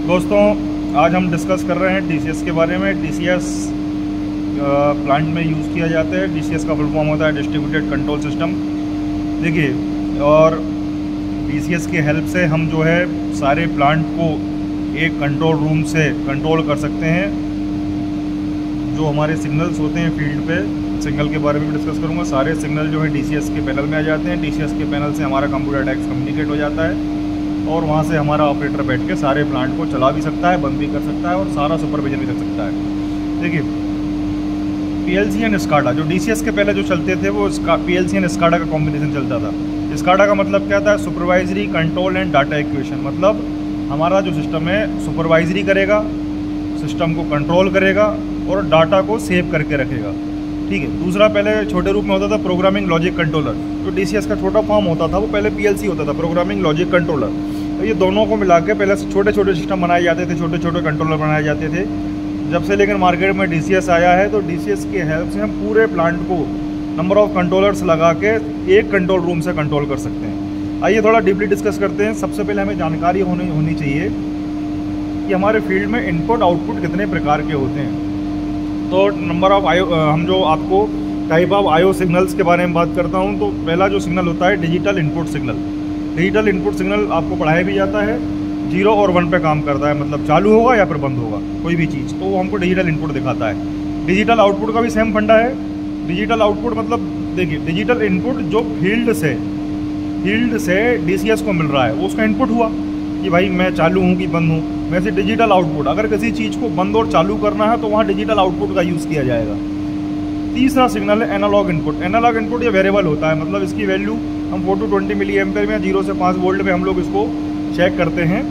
दोस्तों, आज हम डिस्कस कर रहे हैं डीसीएस के बारे में। डीसीएस प्लांट में यूज़ किया जाता है। डीसीएस का फुल फॉर्म होता है डिस्ट्रीब्यूटेड कंट्रोल सिस्टम। देखिए, और डीसीएस की हेल्प से हम जो है सारे प्लांट को एक कंट्रोल रूम से कंट्रोल कर सकते हैं। जो हमारे सिग्नल्स होते हैं फील्ड पे, सिग्नल के बारे में भी डिस्कस करूँगा। सारे सिग्नल जो है डीसीएस के पैनल में आ जाते हैं। डीसीएस के पैनल से हमारा कंप्यूटर डेस्क कम्युनिकेट हो जाता है और वहाँ से हमारा ऑपरेटर बैठ के सारे प्लांट को चला भी सकता है, बंद भी कर सकता है और सारा सुपरविजन भी कर सकता है। देखिए, पीएलसी एंड स्काडा जो डीसीएस के पहले जो चलते थे वो पीएलसी एंड स्काडा का कॉम्बिनेशन चलता था। स्काडा का मतलब क्या था? Supervisory control and data equation. मतलब हमारा जो सिस्टम है सुपरवाइजरी करेगा, सिस्टम को कंट्रोल करेगा और डाटा को सेव करके रखेगा। ठीक है। दूसरा, पहले छोटे रूप में होता था प्रोग्रामिंग लॉजिक कंट्रोलर। जो डीसीएस का छोटा फॉर्म होता था वो पहले पीएलसी होता था, प्रोग्रामिंग लॉजिक कंट्रोलर। तो ये दोनों को मिला के पहले छोटे छोटे सिस्टम बनाए जाते थे, छोटे छोटे कंट्रोलर बनाए जाते थे। जब से लेकर मार्केट में डीसीएस आया है तो डीसीएस की हेल्प से हम पूरे प्लांट को नंबर ऑफ कंट्रोलर्स लगा के एक कंट्रोल रूम से कंट्रोल कर सकते हैं। आइए थोड़ा डीपली डिस्कस करते हैं। सबसे पहले हमें जानकारी होनी चाहिए कि हमारे फील्ड में इनपुट आउटपुट कितने प्रकार के होते हैं। तो नंबर ऑफ हम जो आपको टाइप ऑफ आईओ सिग्नल्स के बारे में बात करता हूं, तो पहला जो सिग्नल होता है digital input signal. Digital input signal आपको पढ़ाया भी जाता है, 0 और 1 पे काम करता है। मतलब चालू होगा या फिर बंद होगा कोई भी चीज़, तो वो हमको डिजिटल इनपुट दिखाता है। डिजिटल आउटपुट का भी सेम फंडा है। डिजिटल आउटपुट मतलब देखिए, डिजिटल इनपुट जो फील्ड से डीसीएस को मिल रहा है वो उसका इनपुट हुआ कि भाई मैं चालू हूँ कि बंद हूँ। वैसे डिजिटल आउटपुट, अगर किसी चीज़ को बंद और चालू करना है तो वहाँ डिजिटल आउटपुट का यूज़ किया जाएगा। तीसरा सिग्नल है एनालॉग इनपुट। एनालॉग इनपुट ये वेरिएबल होता है, मतलब इसकी वैल्यू हम 4 to 20 मिली एम्पेयर में 0 से 5 वोल्ट में हम लोग इसको चेक करते हैं।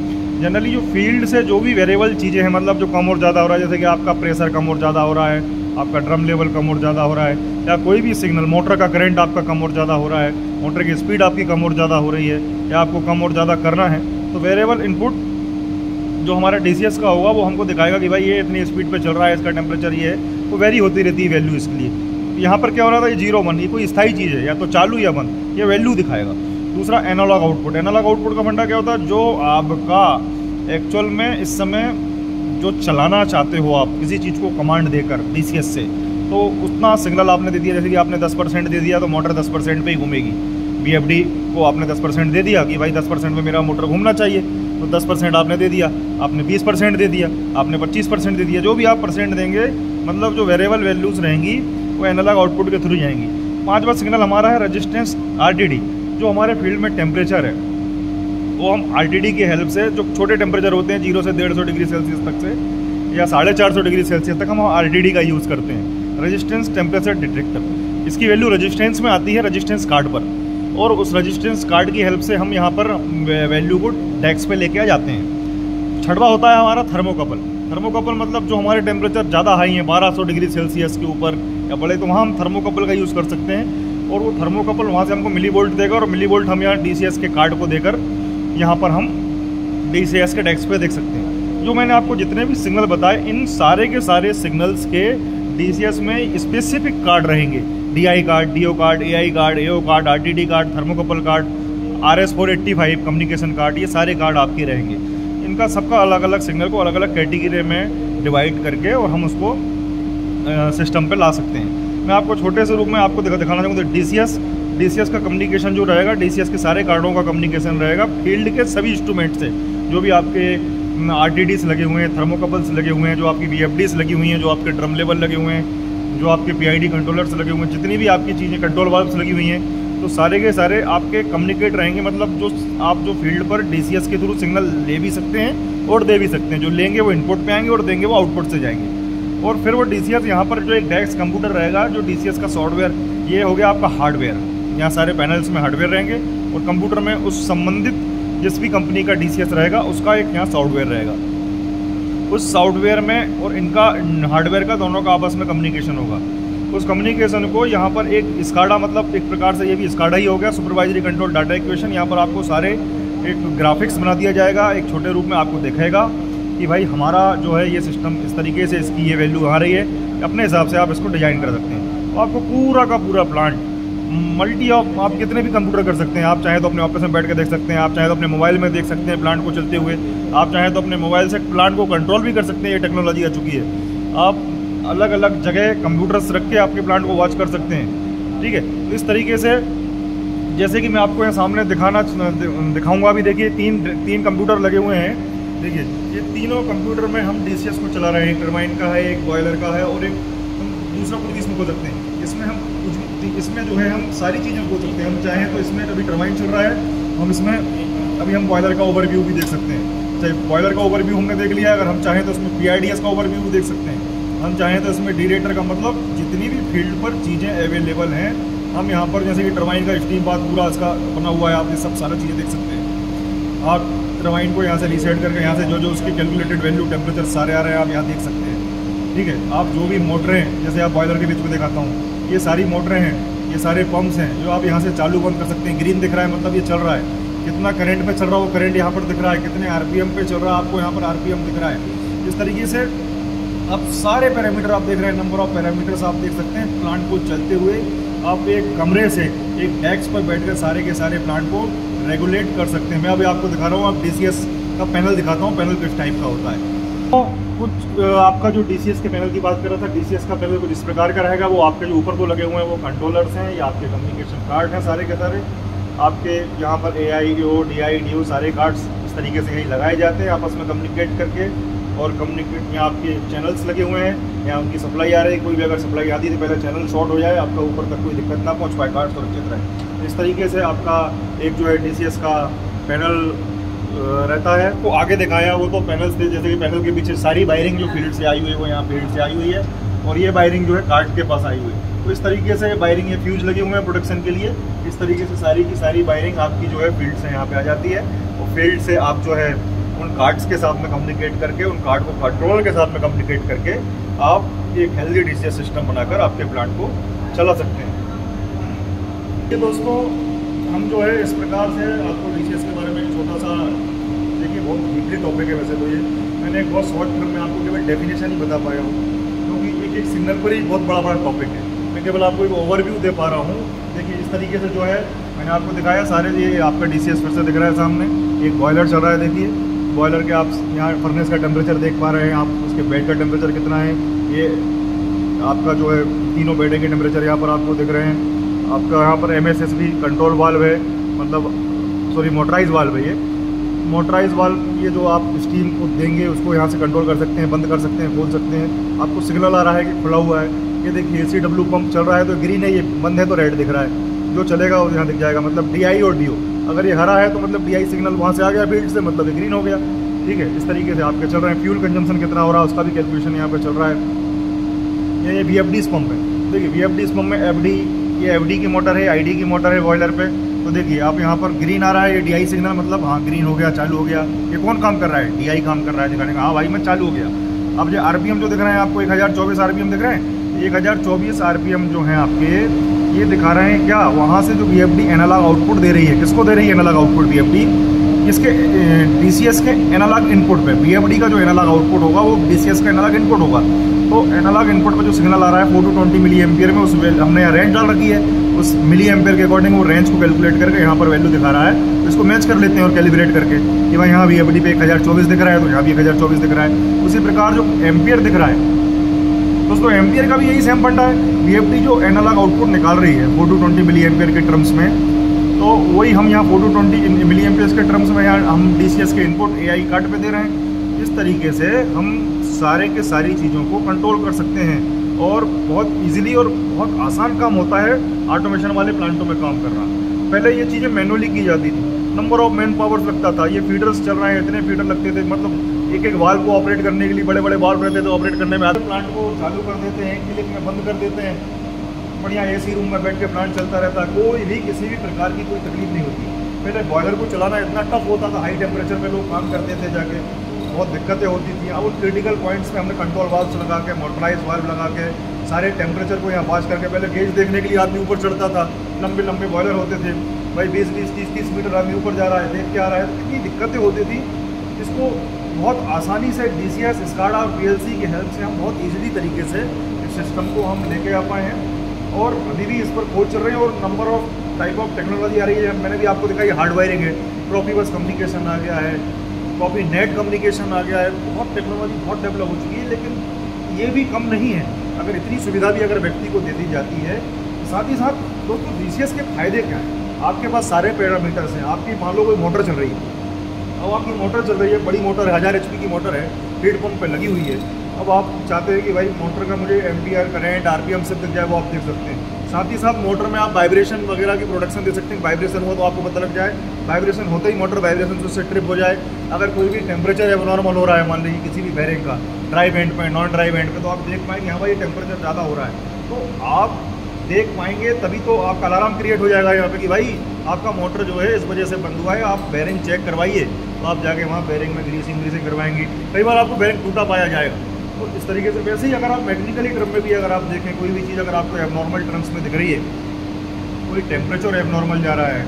जनरली जो फील्ड से जो भी वेरिएबल चीज़ें हैं, मतलब जो कम और ज़्यादा हो रहा है, जैसे कि आपका प्रेशर कम और ज़्यादा हो रहा है, आपका ड्रम लेवल कम और ज़्यादा हो रहा है, या कोई भी सिग्नल, मोटर का करंट आपका कम और ज़्यादा हो रहा है, मोटर की स्पीड आपकी कम और ज़्यादा हो रही है, या आपको कम और ज़्यादा करना है, तो वेरिएबल इनपुट जो हमारा डीसीएस का होगा वो हमको दिखाएगा कि भाई ये इतनी स्पीड पे चल रहा है, इसका टेम्परेचर ये है। वो वेरी होती रहती है वैल्यू इसके लिए। यहाँ पर क्या हो रहा था, ये 0 1, ये कोई स्थायी चीज़ है, या तो चालू या बंद, ये वैल्यू दिखाएगा। दूसरा, एनालॉग आउटपुट। एनालॉग आउटपुट का फंडा क्या होता है? जो आपका एक्चुअल में इस समय जो चलाना चाहते हो आप किसी चीज़ को कमांड देकर डीसीएस से, तो उतना सिग्नल आपने दे दिया। जैसे कि आपने 10% दे दिया तो मोटर 10% पे ही घूमेगी। बीएफडी को आपने 10% दे दिया कि भाई 10% में मेरा मोटर घूमना चाहिए, तो 10% आपने दे दिया। आपने 20% दे दिया, आपने 25% दे दिया। जो भी आप परसेंट देंगे, मतलब जो वेरिएबल वैल्यूज़ रहेंगी वो एनालॉग आउटपुट के थ्रू जाएंगी। पांचवा सिग्नल हमारा है रजिस्टेंस आरटीडी। जो हमारे फील्ड में टेम्परेचर है वो हम आरटीडी की हेल्प से, जो छोटे टेम्परेचर होते हैं 0 से 150 डिग्री सेल्सियस तक से या 450 डिग्री सेल्सियस तक, हम आरटीडी का यूज़ करते हैं, रजिस्टेंस टेम्परेचर डिटेक्टर। इसकी वैल्यू रजिस्टेंस में आती है, रजिस्टेंस कार्ड पर, और उस रजिस्टेंस कार्ड की हेल्प से हम यहाँ पर वैल्यू को डेस्क पे लेके आ जाते हैं। छठवा होता है हमारा थर्मोकपल। थर्मोकपल मतलब जो हमारे टेम्परेचर ज़्यादा हाई है, 1200 डिग्री सेल्सियस के ऊपर या बड़े, तो वहाँ हम थर्मोकपल का यूज़ कर सकते हैं। और वो थर्मोकपल वहाँ से हमको मिली वोल्ट देगा, और मिली वोल्ट हम यहाँ डीसीएस के कार्ड को देकर यहाँ पर हम डीसीएस के डेस्क पे देख सकते हैं। जो मैंने आपको जितने भी सिग्नल बताए, इन सारे के सारे सिग्नल्स के डीसीएस में स्पेसिफिक कार्ड रहेंगे। DI card, DO card, AI card, AO card, RTD card, thermocouple card, RS485 communication card, ये सारे कार्ड आपके रहेंगे। इनका सबका अलग अलग सिग्नल को अलग अलग कैटेगरी में डिवाइड करके और हम उसको सिस्टम पे ला सकते हैं। मैं आपको छोटे से रूप में आपको दिखाना चाहूँगा। तो डीसीएस का कम्युनिकेशन जो रहेगा, डीसीएस के सारे कार्डों का कम्युनिकेशन रहेगा फील्ड के सभी इंस्ट्रूमेंट से, जो भी आपके आरटीडीस लगे हुए हैं, थर्मोकपल्स लगे हुए हैं, जो आपकी बीएफडीस लगी हुई हैं, जो आपके ड्रम लेवल लगे हुए हैं, जो आपके पीआईडी कंट्रोलर्स लगे हुए हैं, जितनी भी आपकी चीज़ें, कंट्रोल वाल्व्स लगी हुई हैं, तो सारे के सारे आपके कम्युनिकेट रहेंगे। मतलब जो आप जो फील्ड पर डीसीएस के थ्रू सिग्नल ले भी सकते हैं और दे भी सकते हैं। जो लेंगे वो इनपुट पे आएंगे और देंगे वो आउटपुट से जाएंगे। और फिर वो डीसीएस यहाँ पर जो एक डेस्क कंप्यूटर रहेगा, जो डीसीएस का सॉफ्टवेयर, ये हो गया आपका हार्डवेयर। यहाँ सारे पैनल्स में हार्डवेयर रहेंगे और कंप्यूटर में उस संबंधित जिस भी कंपनी का डीसीएस रहेगा उसका एक यहाँ सॉफ्टवेयर रहेगा। उस सॉफ्टवेयर में और इनका हार्डवेयर का दोनों का आपस में कम्युनिकेशन होगा। उस कम्युनिकेशन को यहाँ पर एक स्काडा, मतलब एक प्रकार से ये भी स्काडा ही हो गया, सुपरवाइजरी कंट्रोल डाटा इक्वेशन। यहाँ पर आपको सारे एक ग्राफिक्स बना दिया जाएगा, एक छोटे रूप में आपको दिखेगा कि भाई हमारा जो है ये सिस्टम इस तरीके से, इसकी ये वैल्यू आ रही है। अपने हिसाब से आप इसको डिज़ाइन कर सकते हैं। तो आपको पूरा का पूरा प्लांट मल्टी आप कितने भी कंप्यूटर कर सकते हैं। आप चाहे तो अपने ऑफिस में बैठ के देख सकते हैं, आप चाहे तो अपने मोबाइल में देख सकते हैं प्लांट को चलते हुए, आप चाहे तो अपने मोबाइल से प्लांट को कंट्रोल भी कर सकते हैं। ये टेक्नोलॉजी आ चुकी है। आप अलग अलग जगह कंप्यूटर्स रख के आपके प्लांट को वॉच कर सकते हैं। ठीक है, तो इस तरीके से जैसे कि मैं आपको यहाँ सामने दिखाऊंगा भी। देखिए तीन कंप्यूटर लगे हुए हैं। देखिए ये तीनों कंप्यूटर में हम DCS को चला रहे हैं। टरबाइन का है, एक बॉयलर का है और एक हम दूसरा कुछ भी इसमें खोल सकते हैं। इसमें जो है हम सारी चीज़ें खोल सकते हैं। हम चाहें तो इसमें अभी टरबाइन चल रहा है, हम इसमें अभी हम बॉयलर का ओवरव्यू भी देख सकते हैं। चाहे बॉयलर का ओवरव्यू हमने देख लिया, अगर हम चाहें तो इसमें PIDS का ओवरव्यू भी देख सकते हैं। हम चाहें तो इसमें डीरेटर का, मतलब जितनी भी फील्ड पर चीज़ें अवेलेबल हैं हम यहाँ पर, जैसे कि टरबाइन का स्टीम बाथ पूरा इसका बना हुआ है, आप ये सब सारा चीज़ें देख सकते हैं। आप टरबाइन को यहाँ से रीसेट करके यहाँ से जो उसकी कैलकुलेटेड वैल्यू टेम्परेचर सारे आ रहे हैं आप यहाँ देख सकते हैं। ठीक है, आप जो भी मोटरें, जैसे आप बॉयलर के बीच में दिखाता हूँ, ये सारी मोटरें हैं, ये सारे पंप्स हैं जो आप यहाँ से चालू बंद कर सकते हैं। ग्रीन दिख रहा है मतलब ये चल रहा है। कितना करंट पे चल रहा है वो करंट यहाँ पर दिख रहा है, कितने RPM पे चल रहा है आपको यहाँ पर RPM दिख रहा है। इस तरीके से आप सारे पैरामीटर आप देख रहे हैं, नंबर ऑफ पैरामीटर्स आप देख सकते हैं। प्लांट को चलते हुए आप एक कमरे से एक डेस्क पर बैठकर सारे के सारे प्लांट को रेगुलेट कर सकते हैं। मैं अभी आपको दिखा रहा हूँ, आप DCS का पैनल दिखाता हूँ, पैनल किस टाइप का होता है। तो कुछ आपका जो DCS के पैनल की बात कर रहा था, DCS का पैनल कुछ इस प्रकार का रहेगा। वो आपके जो ऊपर को लगे हुए हैं वो कंट्रोलर्स हैं या आपके कम्युनिकेशन कार्ड हैं सारे के सारे। आपके यहाँ पर AIO DI DO सारे कार्ड्स इस तरीके से यही लगाए जाते हैं आपस में कम्युनिकेट करके। और कम्युनिकेट में आपके चैनल्स लगे हुए हैं, यहाँ उनकी सप्लाई आ रही है। कोई भी अगर सप्लाई आती है तो पहले चैनल शॉर्ट हो जाए, आपका ऊपर तक कोई दिक्कत ना पहुँच पाए, कार्ड सुरक्षित रहे। इस तरीके से आपका एक जो है DCS का पैनल रहता है। तो आगे दिखाया वो तो पैनल्स थे, जैसे कि पैनल के पीछे सारी वायरिंग जो फील्ड से आई हुई है वो यहाँ फील्ड से आई हुई है, और ये वायरिंग जो है कार्ड के पास आई हुई है। तो इस तरीके से वायरिंग, ये फ्यूज लगे हुए हैं प्रोडक्शन के लिए। इस तरीके से सारी की सारी वायरिंग आपकी जो है फील्ड से यहाँ पे आ जाती है, और फील्ड से आप जो है उन कार्ड्स के साथ में कम्युनिकेट करके, उन कार्ड को कंट्रोल के साथ में कम्युनिकेट करके आप एक हेल्दी DCS सिस्टम बनाकर आपके प्लांट को चला सकते हैं। ये दोस्तों हम जो है इस प्रकार से आपको DCS के बारे में एक छोटा सा, देखिए बहुत डीपली टॉपिक है वैसे तो ये, मैंने एक बहुत शॉर्ट टर्म में आपको केवल डेफिनेशन ही बता पाया हूँ, क्योंकि एक सिग्नल पर ही बहुत बड़ा टॉपिक है। मैं केवल आपको एक ओवरव्यू दे पा रहा हूँ। देखिए इस तरीके से जो है मैंने आपको दिखाया सारे। ये आपका DCS फिर से दिख रहा है सामने, एक बॉयलर चल रहा है। देखिए बॉयलर के आप यहाँ फर्नेस का टेम्परेचर देख पा रहे हैं, आप उसके बेड का टेम्परेचर कितना है। ये आपका जो है तीनों बेडे के टेम्परेचर यहाँ पर आपको दिख रहे हैं। आपका यहाँ पर MSSB कंट्रोल वाल्व है, मतलब सॉरी मोटराइज वाल्व है। ये मोटराइज वाल्व, ये जो आप स्टीम को देंगे उसको यहाँ से कंट्रोल कर सकते हैं, बंद कर सकते हैं, खोल सकते हैं। आपको सिग्नल आ रहा है कि खुला हुआ है। ये देखिए ACW पंप चल रहा है तो ग्रीन है, ये बंद है तो रेड दिख रहा है। जो चलेगा वो यहाँ दिख जाएगा, मतलब DI और DO। अगर ये हरा है तो मतलब DI सिग्नल वहाँ से आ गया फील्ड से, मतलब ये ग्रीन हो गया। ठीक है, इस तरीके से आपके चल रहे हैं। फ्यूल कंजम्पशन कितना हो रहा है उसका भी कैलकुलेशन यहाँ पे चल रहा है। ये VFDs पंप है। देखिए VFDs पंप में FD, ये FD की मोटर है, ID की मोटर है बॉयलर पे। तो देखिए आप यहाँ पर ग्रीन आ रहा है, ये DI सिग्नल, मतलब हाँ ग्रीन हो गया, चालू हो गया। ये कौन काम कर रहा है? DI काम कर रहा है, दिखाने का हाँ भाई मैं चालू हो गया। अब जो RPM जो दिख रहे हैं आपको 1024 RPM दिख रहे हैं। 1024 RPM जो हैं आपके, ये दिखा रहे हैं क्या, वहाँ से जो VFD एनालॉग आउटपुट दे रही है। किसको दे रही है एनालॉग आउटपुट? VFD इसके DCS के एनालॉग इनपुट पे। VFD का जो एनालॉग आउटपुट होगा वो DCS का एनालॉग इनपुट होगा। तो एनालॉग इनपुट पर जो सिग्नल आ रहा है 4 to 20 मिली एम्पियर में, उस हमने यहाँ रेंज डाल रखी है। उस मिली एम्पियर के अकॉर्डिंग वो रेंज को कैलकुलेट करके यहाँ पर वैल्यू दिखा रहा है। तो इसको मैच कर लेते हैं और कैलिब्रेट करके कि भाई यहाँ VFD पे 1024 दिख रहा है तो यहाँ भी 1024 दिख रहा है। उसी प्रकार जो एम्पियर दिख रहा है दोस्तों, एम्पियर का भी यही सेम फंडा है। VFD जो एनालॉग आउटपुट निकाल रही है 4 to 20 मिली एम्पियर के टर्म्स में, तो वही हम यहाँ 4 to 20 मिली एम्पियर के टर्म्स में यहाँ हम DCS के इनपुट AI कार्ड पे दे रहे हैं। इस तरीके से हम सारे के सारी चीज़ों को कंट्रोल कर सकते हैं और बहुत इजीली और बहुत आसान काम होता है ऑटोमेशन वाले प्लांटों में काम करना। पहले ये चीज़ें मैनुअली की जाती थी, नंबर ऑफ मैन पावर्स लगता था। ये फीडर्स चल रहे हैं, इतने फीडर लगते थे, मतलब एक एक वाल्व को ऑपरेट करने के लिए बड़े बड़े वाल्व रहते थे ऑपरेट करने में। आधे प्लांट को चालू कर देते हैं, एक क्लिक में बंद कर देते हैं, बढ़िया AC रूम में बैठ के प्लांट चलता रहता है, कोई भी किसी भी प्रकार की कोई तकलीफ नहीं होती। पहले बॉयलर को चलाना इतना टफ होता था, हाई टेम्परेचर पे लोग काम करते थे जाके, बहुत दिक्कतें होती थी। अब उन क्रिटिकल पॉइंट्स पे हमने कंट्रोल वाल्व लगा के, मोटराइज वाल्व लगा के सारे टेम्परेचर को यहाँ पास करके, पहले गेज देखने के लिए आदमी ऊपर चढ़ता था, लंबे लंबे बॉयलर होते थे भाई, 20-20, 30-30 मीटर आदमी ऊपर जा रहा है, देख के आ रहा है, तो कितनी दिक्कतें होती थी। इसको बहुत आसानी से DCS, SCADA और PLC की हेल्प से हम बहुत ईजिली तरीके से इस सिस्टम को हम लेके आ पाए हैं। और अभी भी इस पर खोज चल रहे हैं और number of type of technology आ रही है। मैंने भी आपको दिखाई हार्ड वायरिंग है, प्रोफिबस कम्युनिकेशन आ गया है, कॉपी नेट कम्युनिकेशन आ गया है, बहुत टेक्नोलॉजी बहुत डेवलप हो चुकी है। लेकिन ये भी कम नहीं है, अगर इतनी सुविधा भी अगर व्यक्ति को दे दी जाती है। साथ ही साथ दोस्तों DCS के फायदे क्या हैं? आपके पास सारे पैरामीटर्स हैं। आपकी मान लो कोई मोटर चल रही है, अब आपकी मोटर चल रही है, बड़ी मोटर है, 1000 HP की मोटर है, हीट पंप पे लगी हुई है। अब आप चाहते हैं कि भाई मोटर का मुझे एम्पियर करंट RPM से दिख जाए, वो आप देख सकते हैं। साथ ही साथ मोटर में आप वाइब्रेशन वगैरह की प्रोडक्शन दे सकते हैं। वाइब्रेशन हो तो आपको पता लग जाए, वाइब्रेशन होते ही मोटर वाइब्रेशन से उससे ट्रिप हो जाए। अगर कोई भी टेम्परेचर एबनॉर्मल हो रहा है, मान लीजिए किसी भी बेयरिंग का ड्राई वेंट पे, नॉन ड्राई वेंट पे, तो आप देख पाएंगे हाँ भाई टेम्परेचर ज़्यादा हो रहा है, तो आप देख पाएंगे। तभी तो आपका अलार्म क्रिएट हो जाएगा यहाँ पे कि भाई आपका मोटर जो है इस वजह से बंद हुआ है, आप बेयरिंग चेक करवाइए। तो आप जाके वहाँ बेयरिंग में ग्रीसिंग करवाएंगे। कई बार आपको बेयरिंग टूटा पाया जाएगा। तो इस तरीके से वैसे ही अगर आप मैकेनिकली टर्म में भी अगर आप देखें, कोई भी चीज़ अगर आपको एबनॉर्मल टर्म्स में दिख रही है, कोई टेम्परेचर एबनॉर्मल जा रहा है,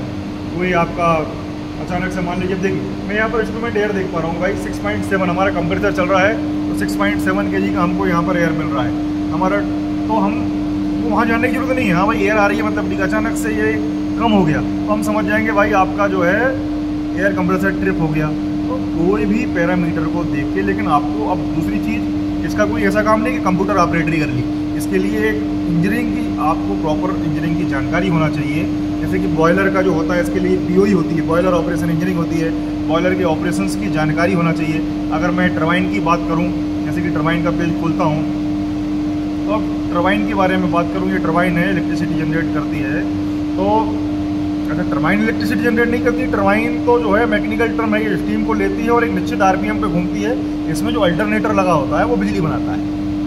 कोई आपका अचानक से मान लीजिए, देखिए मैं यहाँ पर इंस्ट्रूमेंट एयर देख पा रहा हूँ भाई 6.7 हमारा कंप्रेसर चल रहा है, तो 6.7 kg का हमको यहाँ पर एयर मिल रहा है हमारा। तो हम वहाँ जाने की जरूरत नहीं है, हाँ भाई एयर आ रही है मतलब ठीक, अचानक से ये कम हो गया तो हम समझ जाएंगे भाई आपका जो है एयर कंप्रेसर ट्रिप हो गया। तो कोई भी पैरामीटर को देख के, लेकिन आपको अब दूसरी चीज़, इसका कोई ऐसा काम नहीं कि कंप्यूटर ऑपरेटरी कर ली, इसके लिए एक इंजीनियरिंग की आपको प्रॉपर इंजीनियरिंग की जानकारी होना चाहिए। जैसे कि बॉयलर का जो होता है इसके लिए BOE होती है, बॉयलर ऑपरेशन इंजीनियरिंग होती है, बॉयलर के ऑपरेशंस की जानकारी होना चाहिए। अगर मैं टरबाइन की बात करूँ, जैसे कि टरबाइन का पेज खोलता हूँ, तो अब टरबाइन के बारे में बात करूँ, ये टरबाइन है, इलेक्ट्रिसिटी जनरेट करती है। तो अच्छा, टरबाइन इलेक्ट्रिसिटी जनरेट नहीं करती, टरबाइन तो जो है मैकेनिकल टर्म है, ये स्टीम को लेती है और एक निश्चित RPM पे घूमती है। इसमें जो अल्टरनेटर लगा होता है वो बिजली बनाता है,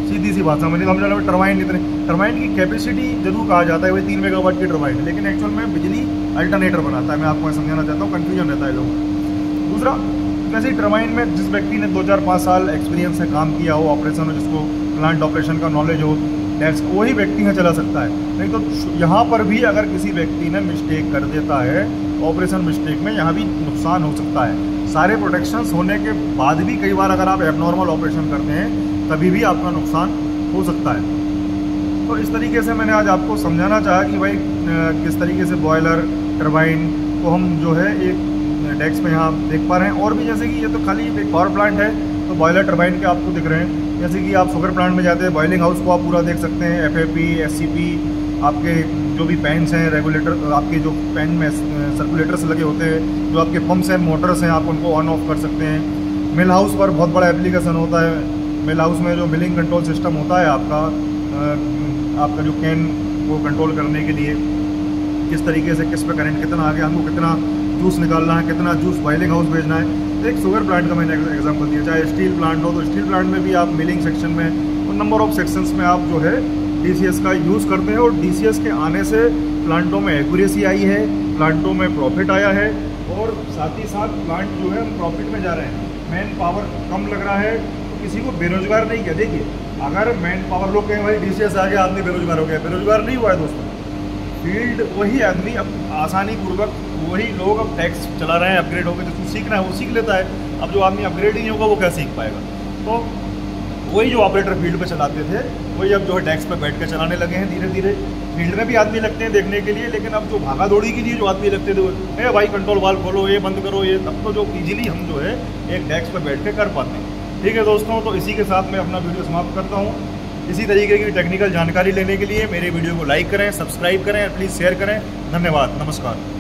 सीधी सी बात समझिए। हम जाना टरबाइन इतने, टरबाइन की कैपेसिटी जरूर कहा जाता है वही 3 मेगावाट की टरबाइन है, लेकिन एक्चुअल में बिजली अल्टरनेटर बनाता है। मैं आपको समझाना चाहता हूँ, कन्फ्यूजन रहता है लोगों को। दूसरा, वैसे ही टरबाइन में जिस व्यक्ति ने 2-4-5 साल एक्सपीरियंस से काम किया हो, ऑपरेशन में जिसको प्लांट ऑपरेशन का नॉलेज हो, दैट्स वही व्यक्ति है चला सकता है। नहीं तो यहाँ पर भी अगर किसी व्यक्ति ने मिस्टेक कर देता है, ऑपरेशन मिस्टेक में यहाँ भी नुकसान हो सकता है। सारे प्रोटेक्शंस होने के बाद भी कई बार अगर आप एबनॉर्मल ऑपरेशन करते हैं तभी भी आपका नुकसान हो सकता है। तो इस तरीके से मैंने आज आपको समझाना चाहा कि भाई किस तरीके से बॉयलर टरबाइन को हम जो है एक डेस्क में यहाँ देख पा रहे हैं। और भी जैसे कि ये तो खाली एक पावर प्लांट है, तो बॉयलर टरबाइन के आपको दिख रहे हैं। जैसे कि आप शुगर प्लांट में जाते हैं, बॉयलिंग हाउस को आप पूरा देख सकते हैं, FFP, SCP, आपके जो भी पैंस हैं, रेगुलेटर, आपके जो पैन में सर्कुलेटर्स लगे होते हैं, जो आपके पंप्स हैं, मोटर्स हैं, आप उनको ऑन ऑफ कर सकते हैं। मिल हाउस पर बहुत बड़ा एप्लीकेशन होता है। मिल हाउस में जो मिलिंग कंट्रोल सिस्टम होता है आपका जो कैन को कंट्रोल करने के लिए, किस तरीके से किस पे करंट कितना आ गया, हमको कितना जूस निकालना है, कितना जूस बॉइलिंग हाउस भेजना है। एक शुगर प्लांट का मैंने एग्जांपल दिया। चाहे स्टील प्लांट हो, तो स्टील प्लांट में भी आप मिलिंग सेक्शन में और नंबर ऑफ सेक्शंस में आप जो है DCS का यूज़ करते हैं। और DCS के आने से प्लांटों में एक्यूरेसी आई है, प्लांटों में प्रॉफिट आया है, और साथ ही साथ प्लांट जो है हम प्रॉफिट में जा रहे हैं। मैन पावर कम लग रहा है, तो किसी को बेरोजगार नहीं किया। देखिए, अगर मैन पावर लोग कहें भाई DCS आ गया आदमी बेरोजगार हो गया, बेरोजगार नहीं हुआ है दोस्तों। फील्ड वही आदमी अब आसानी पूर्वक, वही लोग अब टैक्स चला रहे हैं, अपग्रेड होकर जिसको सीखना है वो सीख लेता है। अब जो आदमी अपग्रेड ही नहीं होगा वो क्या सीख पाएगा। तो वही जो ऑपरेटर फील्ड पे चलाते थे वही अब जो है डेस्क पे बैठ कर चलाने लगे हैं धीरे धीरे। फील्ड में भी आदमी लगते हैं देखने के लिए, लेकिन अब जो भागा दौड़ी के लिए जो आदमी लगते थे, भाई कंट्रोल वाल्व खोलो, ये बंद करो, ये, तब तो जो ईजिली हम जो है एक डेस्क पर बैठ के कर पाते हैं। ठीक है दोस्तों, तो इसी के साथ मैं अपना वीडियो समाप्त करता हूँ। इसी तरीके की टेक्निकल जानकारी लेने के लिए मेरे वीडियो को लाइक करें, सब्सक्राइब करें और प्लीज़ शेयर करें। धन्यवाद, नमस्कार।